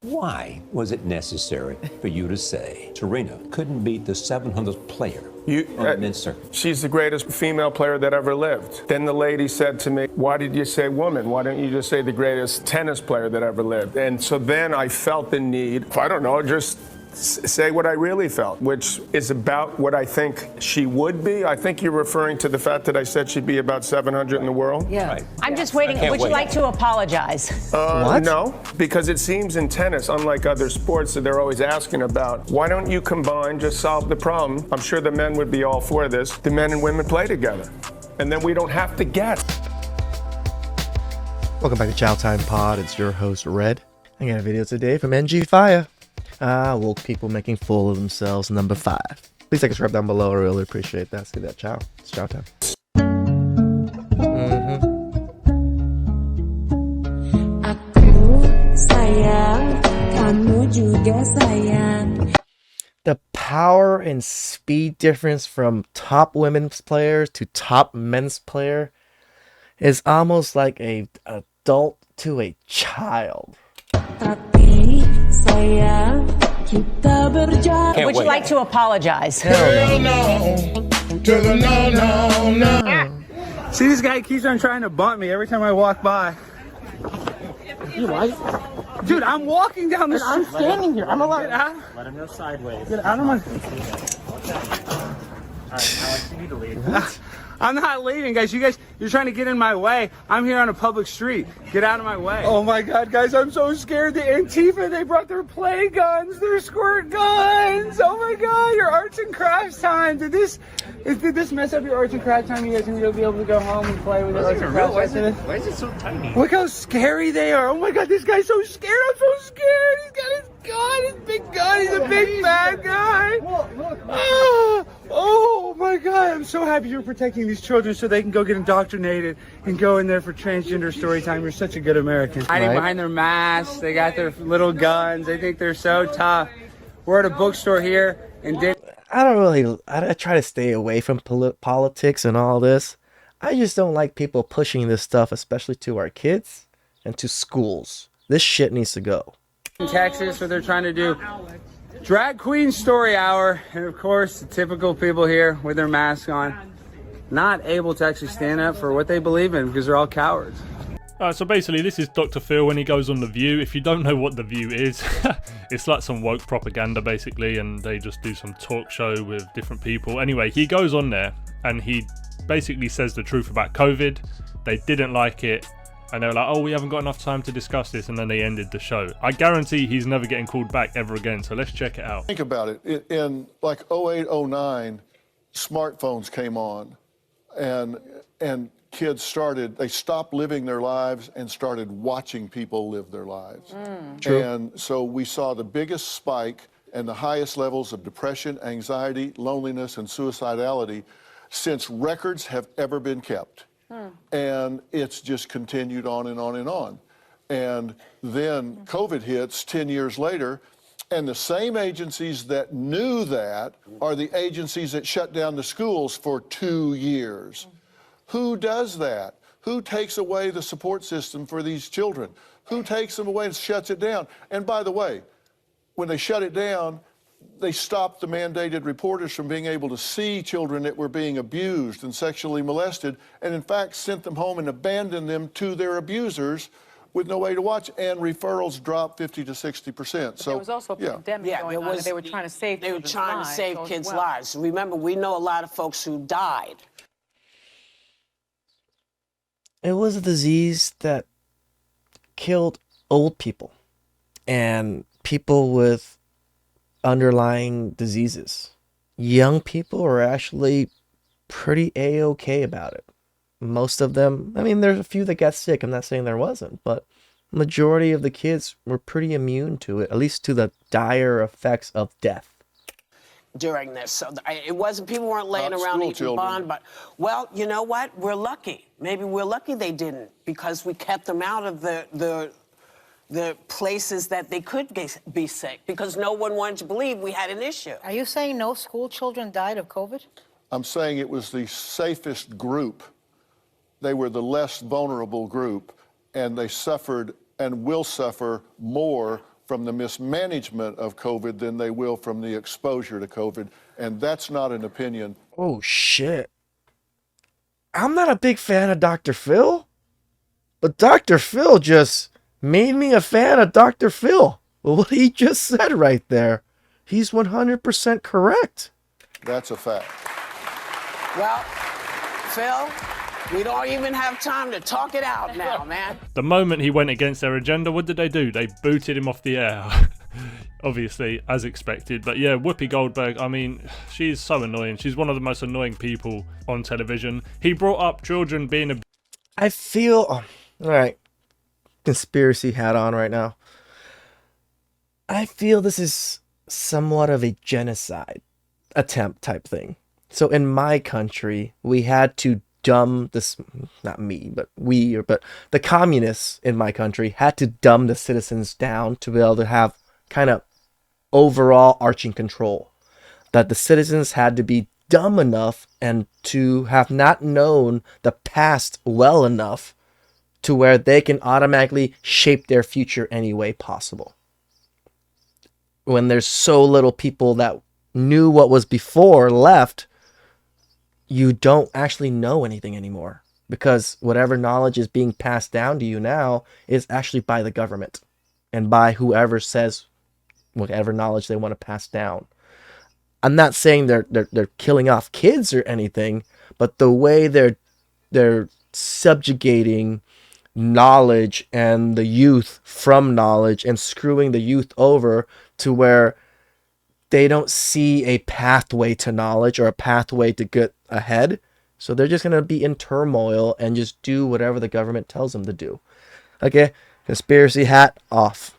Why was it necessary for you to say Serena couldn't beat the 700th player on the men's circuit? She's the greatest female player that ever lived. Then the lady said to me, why did you say woman? Why don't you just say the greatest tennis player that ever lived? And so then I felt the need, I don't know, just say what I really felt, which is about what I think she would be. I think you're referring to the fact that I said she'd be about 700 in the world. Yeah. Right. I'm just waiting. Would you like to apologize? What? No, because it seems in tennis, unlike other sports that they're always asking about, why don't you combine, just solve the problem? I'm sure the men would be all for this. The men and women play together. And then we don't have to guess. Welcome back to Chow Time Pod. It's your host, Red. I got a video today from NG Fire. Woke people making fool of themselves, number 5. Please take a subscribe down below. I really appreciate that. See that, Chow. It's Chow Time. Aku sayang, kamu juga sayang. The power and speed difference from top women's players to top men's player is almost like an adult to a child. Tapi sayang, kita berjalan. Would you like to apologize? Hell no. To the no. See, this guy keeps on trying to bump me every time I walk by. You like? Dude, I'm walking down the street. I'm standing here. I'm allowed. Let him go sideways. Get out of my... Alright, Alex, you need to leave. I'm not leaving, guys. You're trying to get in my way. I'm here on a public street. Get out of my way. Oh my God, guys, I'm so scared. The Antifa, they brought their play guns, their squirt guns. Oh my God, your arts and crafts time. Did this mess up your arts and crafts time? You guys gonna be able to go home and play with your arts and crafts? Why is it so tiny? Look how scary they are. Oh my God, this guy's so scared. I'm so scared. He's got his gun, his big gun. He's a big bad guy. Oh my God, I'm so happy you're protecting these children so they can go get indoctrinated and go in there for transgender story time. You're such a good American. Hiding behind their masks. They got their little guns. They think they're so tough. We're at a bookstore here and I try to stay away from politics and all this. I just don't like people pushing this stuff, especially to our kids and to schools. This shit needs to go. in Texas where they're trying to do drag queen story hour, and of course the typical people here with their masks on, not able to actually stand up for what they believe in because they're all cowards. So basically this is Dr. Phil when he goes on The View. If you don't know what The View is, it's like some woke propaganda basically, and they just do some talk show with different people. Anyway, he goes on there and he basically says the truth about COVID. They didn't like it and they were like, oh, we haven't got enough time to discuss this, and then they ended the show. I guarantee he's never getting called back ever again, so let's check it out. Think about it. In like 08, 09, smartphones came on and kids they stopped living their lives and started watching people live their lives. True. And so we saw the biggest spike and the highest levels of depression, anxiety, loneliness, and suicidality since records have ever been kept. And it's just continued on and on and on. And then COVID hits 10 years later, and the same agencies that knew that are the agencies that shut down the schools for 2 years. Who does that? Who takes away the support system for these children? Who takes them away and shuts it down? And by the way, when they shut it down, they stopped the mandated reporters from being able to see children that were being abused and sexually molested, and in fact sent them home and abandoned them to their abusers with no way to watch, and referrals dropped 50 to 60%. So there was also a pandemic going on, and they were trying to save kids' lives. Remember, we know a lot of folks who died. It was a disease that killed old people and people with underlying diseases. Young people are actually pretty A-okay about it. Most of them, I mean, there's a few that got sick. I'm not saying there wasn't, but majority of the kids were pretty immune to it, at least to the dire effects of death. During this, so it wasn't, people weren't laying around eating bond, but, well, you know what? We're lucky. Maybe we're lucky they didn't, because we kept them out of the places that they could be sick, because no one wanted to believe we had an issue. Are you saying no school children died of COVID? I'm saying it was the safest group. They were the less vulnerable group, and they suffered and will suffer more from the mismanagement of COVID than they will from the exposure to COVID. And that's not an opinion. Oh, shit. I'm not a big fan of Dr. Phil, but Dr. Phil just made me a fan of Dr. Phil. Well, what he just said right there, he's 100% correct. That's a fact. Well, Phil, we don't even have time to talk it out now, man. The moment he went against their agenda, what did they do? They booted him off the air. Obviously, as expected. But yeah, Whoopi Goldberg, I mean, she's so annoying. She's one of the most annoying people on television. He brought up children being I feel... all right. Conspiracy hat on right now. I feel this is somewhat of a genocide attempt type thing. So in my country, we had to dumb this, not me, but the communists in my country had to dumb the citizens down to be able to have kind of overall arching control. That the citizens had to be dumb enough and to have not known the past well enough to where they can automatically shape their future any way possible. When there's so little people that knew what was before left, you don't actually know anything anymore, because whatever knowledge is being passed down to you now is actually by the government and by whoever says whatever knowledge they want to pass down. I'm not saying they're killing off kids or anything, but the way they're subjugating knowledge and the youth from knowledge and screwing the youth over to where they don't see a pathway to knowledge or a pathway to get ahead. So they're just going to be in turmoil and just do whatever the government tells them to do. Okay, conspiracy hat off.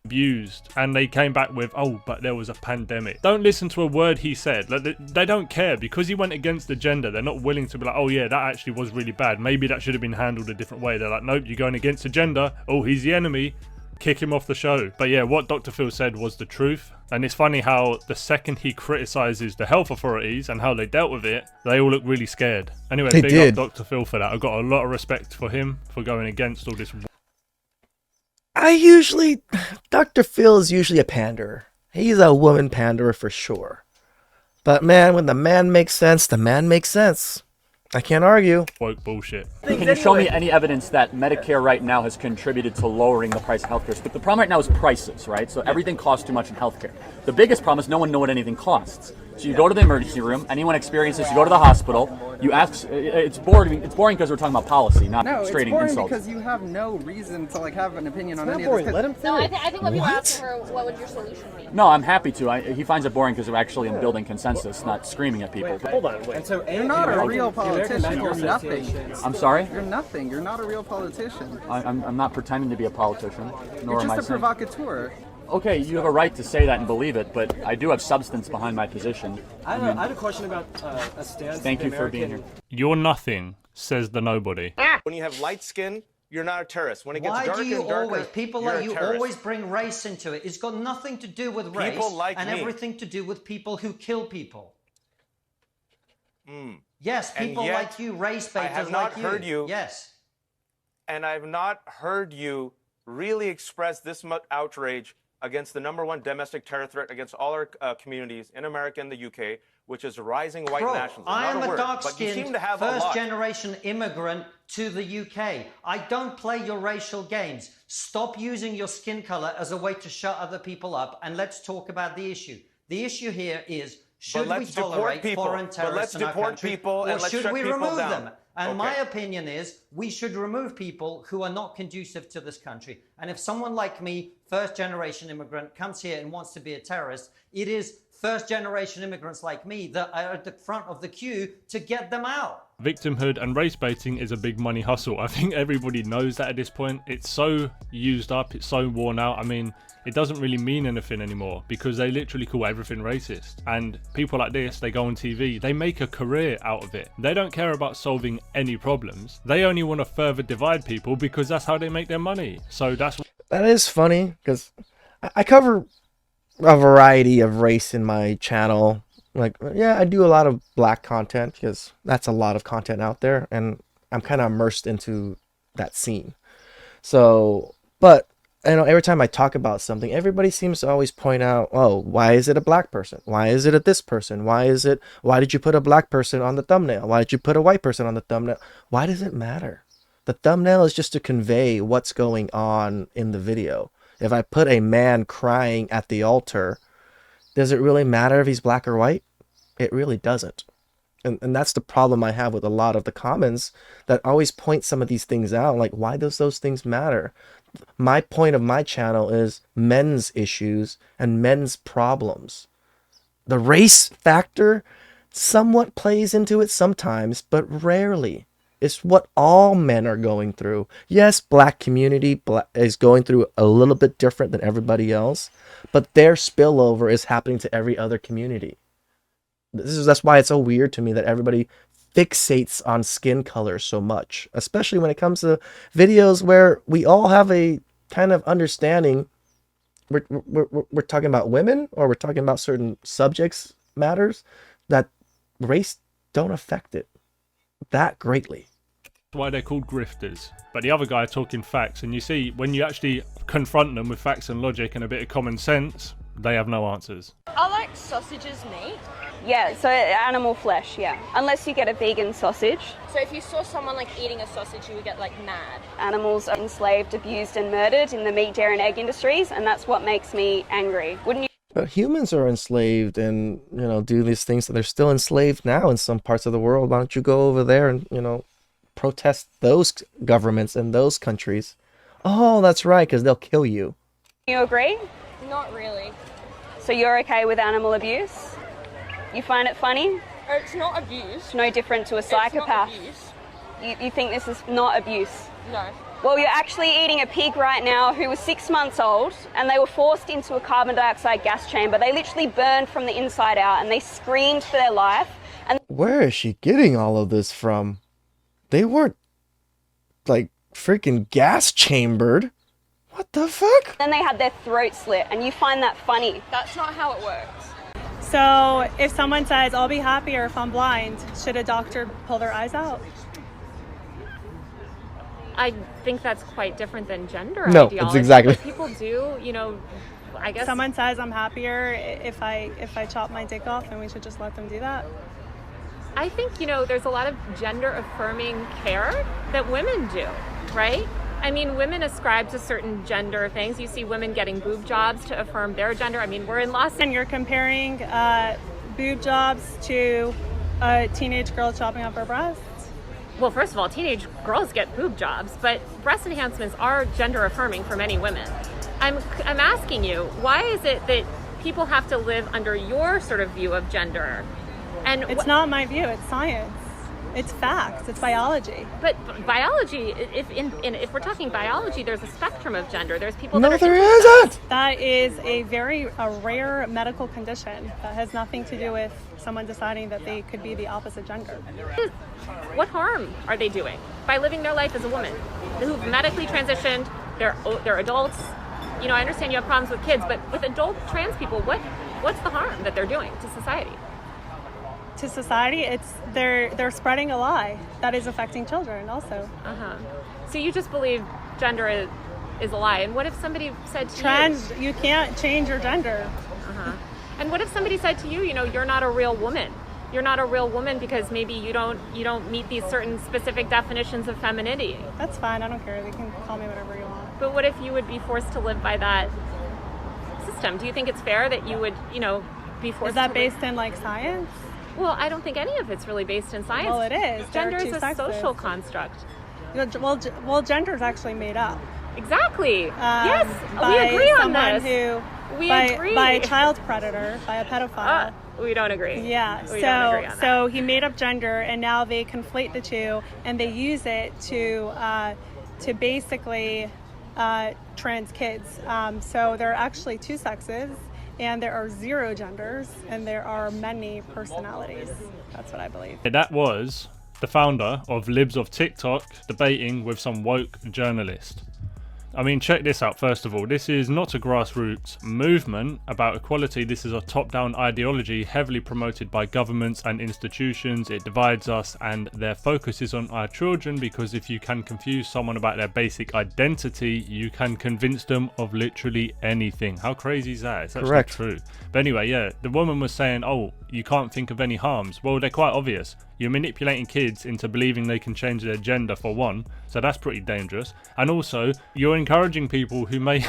abused, and they came back with, oh, but there was a pandemic. Don't listen to a word he said. Like, they don't care because he went against the gender. They're not willing to be like, oh yeah, that actually was really bad, maybe that should have been handled a different way. They're like, nope, you're going against the gender. Oh, he's the enemy, kick him off the show. But yeah, what Dr. Phil said was the truth. And it's funny how the second he criticizes the health authorities and how they dealt with it, they all look really scared. Anyway, They big did. up Dr. Phil for that. I've got a lot of respect for him for going against all this. Dr. Phil is usually a panderer. He's a woman panderer for sure. But man, when the man makes sense, the man makes sense. I can't argue. Woke bullshit. Can you show me any evidence that Medicare right now has contributed to lowering the price of healthcare? But the problem right now is prices, right? So everything costs too much in healthcare. The biggest problem is no one knows what anything costs. So you go to the emergency room, anyone experiences this, you go to the hospital, you ask, it's boring because we're talking about policy, not straightening boring insults. Because you have no reason to have an opinion on any boring. of this. Let him finish. No, I think when people ask her, what would your solution be? No, I'm happy to. He finds it boring because we're actually in building consensus, not screaming at people. Hold on, wait. And so you're not a real politician. You're nothing. I'm sorry? You're nothing. You're not a real politician. I'm not pretending to be a politician, nor You're am I just a saying... provocateur. Okay, you have a right to say that and believe it, but I do have substance behind my position. I had a question about a stance. Thank you for being here. You're nothing, says the nobody. When you have light skin, you're not a terrorist. When it gets Why darker do you and darker, always, people you're like a you terrorist. always bring race into it? It's got nothing to do with race People like and me. everything to do with people who kill people. Mm. Yes, And people yet, like you, race baiters I have not like you. heard you. Yes. And I've not heard you really express this much outrage against the #1 domestic terror threat against all our communities in America and the UK, which is rising white Bro, nationalism. I am Not a word, but you dark-skinned, seem to have a lot. first-generation immigrant to the UK. I don't play your racial games. Stop using your skin color as a way to shut other people up, and let's talk about the issue. The issue here is, should we let's deport tolerate people. foreign But terrorists let's in our deport country, people or and let's should shut we people remove down. them? And my Okay. opinion is, we should remove people who are not conducive to this country. And if someone like me, first-generation immigrant, comes here and wants to be a terrorist, it is first-generation immigrants like me that are at the front of the queue to get them out. Victimhood and race baiting is a big money hustle. I think everybody knows that at this point. It's so used up, it's so worn out. I mean, it doesn't really mean anything anymore because they literally call everything racist. And people like this, they go on TV, they make a career out of it. They don't care about solving any problems. They only want to further divide people because that's how they make their money. So that's... That is funny because I cover a variety of race in my channel. Like, yeah, I do a lot of black content because that's a lot of content out there, and I'm kind of immersed into that scene. So, but every time I talk about something, everybody seems to always point out, oh, why is it a black person? Why is it a this person? Why did you put a black person on the thumbnail? Why did you put a white person on the thumbnail? Why does it matter? The thumbnail is just to convey what's going on in the video. If I put a man crying at the altar, does it really matter if he's black or white? It really doesn't. And that's the problem I have with a lot of the comments that always point some of these things out. Like, why does those things matter? My point of my channel is men's issues and men's problems. The race factor somewhat plays into it sometimes, but rarely. It's what all men are going through. Yes, black community is going through a little bit different than everybody else, but their spillover is happening to every other community. That's why it's so weird to me that everybody fixates on skin color so much, especially when it comes to videos where we all have a kind of understanding. We're talking about women, or we're talking about certain subjects matters, that race don't affect it that greatly. That's why they're called grifters. But the other guy talking facts, and you see when you actually confront them with facts and logic and a bit of common sense, they have no answers. I like sausages meat. Yeah, so animal flesh, yeah. Unless you get a vegan sausage. So if you saw someone like eating a sausage, you would get like mad. Animals are enslaved, abused and murdered in the meat, dairy and egg industries, and that's what makes me angry. Wouldn't you? But humans are enslaved and, do these things that they're still enslaved now in some parts of the world. Why don't you go over there and, protest those governments in those countries? Oh, that's right, because they'll kill you. You agree? Not really. So you're okay with animal abuse? You find it funny? It's not abuse. It's no different to a psychopath. It's not abuse. You think this is not abuse? No. Well, you're actually eating a pig right now who was 6 months old, and they were forced into a carbon dioxide gas chamber. They literally burned from the inside out, and they screamed for their life. And where is she getting all of this from? They weren't, like, freaking gas chambered. What the fuck? Then they had their throat slit, and you find that funny. That's not how it works. So if someone says, I'll be happier if I'm blind, should a doctor pull their eyes out? I think that's quite different than gender No, ideology. it's exactly. What people do, I guess. Someone says I'm happier if I chop my dick off, and we should just let them do that. I think, there's a lot of gender affirming care that women do, right? I mean, women ascribe to certain gender things. You see women getting boob jobs to affirm their gender. I mean, we're in Los Angeles. And you're comparing boob jobs to a teenage girl chopping off her breasts? Well, first of all, teenage girls get boob jobs, but breast enhancements are gender affirming for many women. I'm asking you, why is it that people have to live under your sort of view of gender? And it's not my view, it's science. It's facts. It's biology. But biology, if we're talking biology, there's a spectrum of gender. There's people no, that are... there isn't! That is a rare medical condition that has nothing to do with someone deciding that they could be the opposite gender. What harm are they doing by living their life as a woman who've medically transitioned? They're adults. I understand you have problems with kids, but with adult trans people, what's the harm that they're doing to society? To society, they're spreading a lie that is affecting children also. So you just believe gender is a lie. And what if somebody said to Trans, you can't change your gender. And what if somebody said to you, you're not a real woman? You're not a real woman because maybe you don't meet these certain specific definitions of femininity. That's fine. I don't care. They can call me whatever you want. But what if you would be forced to live by that system? Do you think it's fair that you would, be forced? Is that based in science? Well, I don't think any of it's really based in science. Well, it is. Gender is a social construct. Well, gender is actually made up. Exactly. Yes, we agree on this. We agree. By a child predator, by a pedophile. We don't agree. Yeah. We don't agree on that. So he made up gender, and now they conflate the two, and they use it to basically trans kids. So there are actually two sexes. And there are 0 genders, and there are many personalities. That's what I believe. That was the founder of Libs of TikTok debating with some woke journalist. I mean, check this out. First of all, this is not a grassroots movement about equality. This is a top-down ideology heavily promoted by governments and institutions. It divides us, and their focus is on our children, because if you can confuse someone about their basic identity, you can convince them of literally anything. How crazy is that? It's actually Correct. true. But anyway, yeah, the woman was saying, oh, you can't think of any harms. Well, they're quite obvious. You're manipulating kids into believing they can change their gender, for one, so that's pretty dangerous. And also, you're encouraging people who may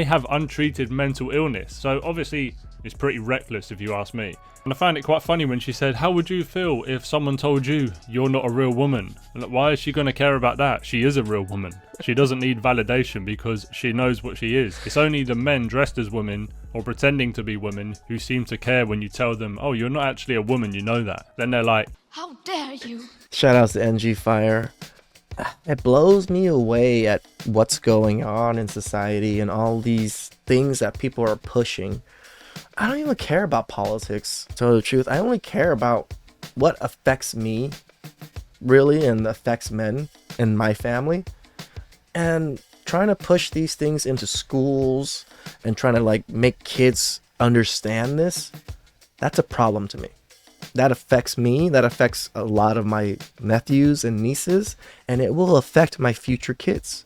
have untreated mental illness. So obviously, it's pretty reckless if you ask me. And I found it quite funny when she said, how would you feel if someone told you you're not a real woman? Why is she going to care about that? She is a real woman. She doesn't need validation because she knows what she is. It's only the men dressed as women or pretending to be women who seem to care when you tell them, oh, you're not actually a woman, you know that. Then they're like, How dare you? Shout outs to NG Fire. It blows me away at what's going on in society and all these things that people are pushing. I don't even care about politics, to tell the truth. I only care about what affects me, really, and affects men in my family. And trying to push these things into schools and trying to like make kids understand this, that's a problem to me. That affects me, that affects a lot of my nephews and nieces, and it will affect my future kids.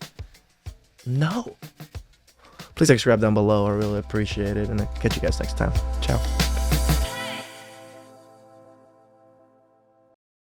No. Please subscribe down below. I really appreciate it. And I'll catch you guys next time. Ciao.